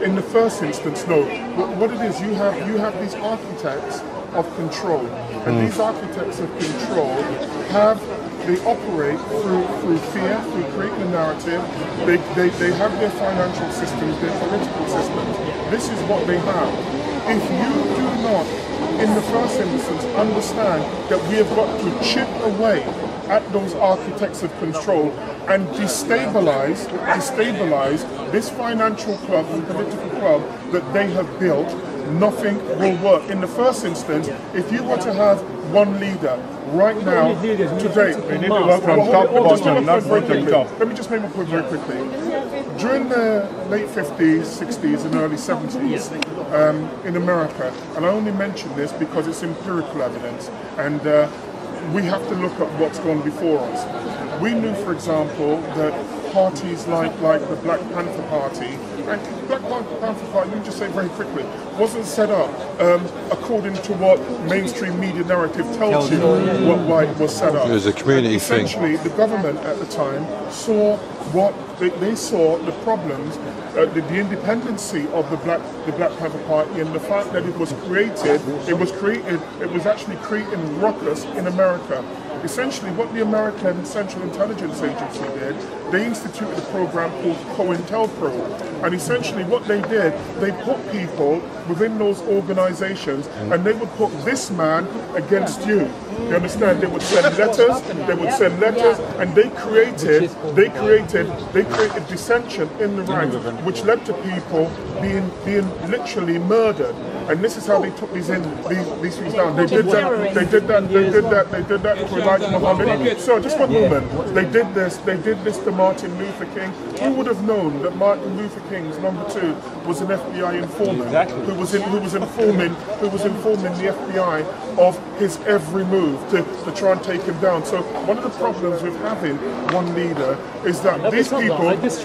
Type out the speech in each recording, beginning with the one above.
In the first instance, no. What it is, you have these architects of control, and these architects of control they operate through fear, through creating a narrative. They have their financial systems, their political systems. This is what they have. If you do not, in the first instance, understand that we have got to chip away at those architects of control and destabilize this financial club and political club that they have built, nothing will work. In the first instance, if you were to have one leader right now, today, we need to work from top to bottom, not bottom top. Let me just make my point very quickly. During the late 50s, 60s and early 70s in America, and I only mention this because it's empirical evidence, and we have to look at what's gone before us. We knew, for example, that parties like the Black Panther Party, and Black Panther Party, let me just say very quickly, wasn't set up according to what mainstream media narrative tells you why it was set up. It was a community thing. Essentially, the government at the time saw what they saw the problems, the independency of the Black Panther Party, and the fact that it was actually creating ruckus in America. Essentially, what the American Central Intelligence Agency did, they instituted a program called COINTELPRO. And essentially what they did, they put people within those organizations and they would put this man against you. You understand? They would send letters, and they created dissension in the ranks, which led to people being literally murdered. And this is how they took these things down. They did that for Elijah Muhammad. So just one moment. They did this to Martin Luther King. Who would have known that Martin Luther King's number 2 was an FBI informant who was informing the FBI of his every move to try and take him down. So one of the problems with having one leader is that these people.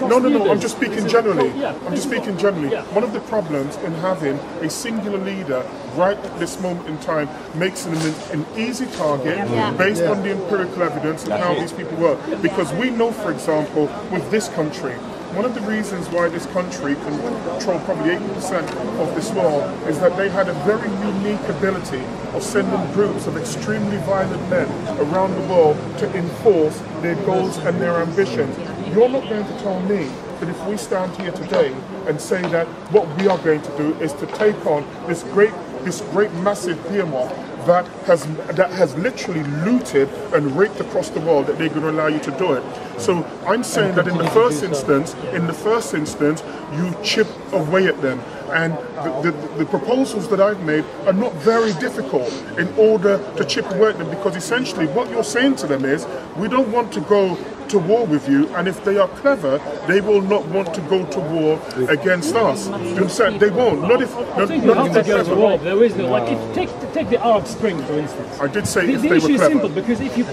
No. I'm just speaking generally. One of the problems in having a singular leader right at this moment in time makes him an easy target based on the empirical evidence and how these people work. Because we know, for example, with this country, one of the reasons why this country can control probably 80% of this world is that they had a very unique ability of sending groups of extremely violent men around the world to enforce their goals and their ambitions. You're not going to tell me that if we stand here today and say that what we are going to do is to take on this great massive behemoth that has literally looted and raped across the world, that they're going to allow you to do it. So I'm saying that in the first instance, you chip away at them. And the proposals that I've made are not very difficult in order to chip away at them, because essentially what you're saying to them is, we don't want to go to war with you, and if they are clever, they will not want to go to war against us. You understand? They won't. Not if they're clever. There is no, like, take the Arab Spring, for instance. I did say if they were issue clever. is simple, because if you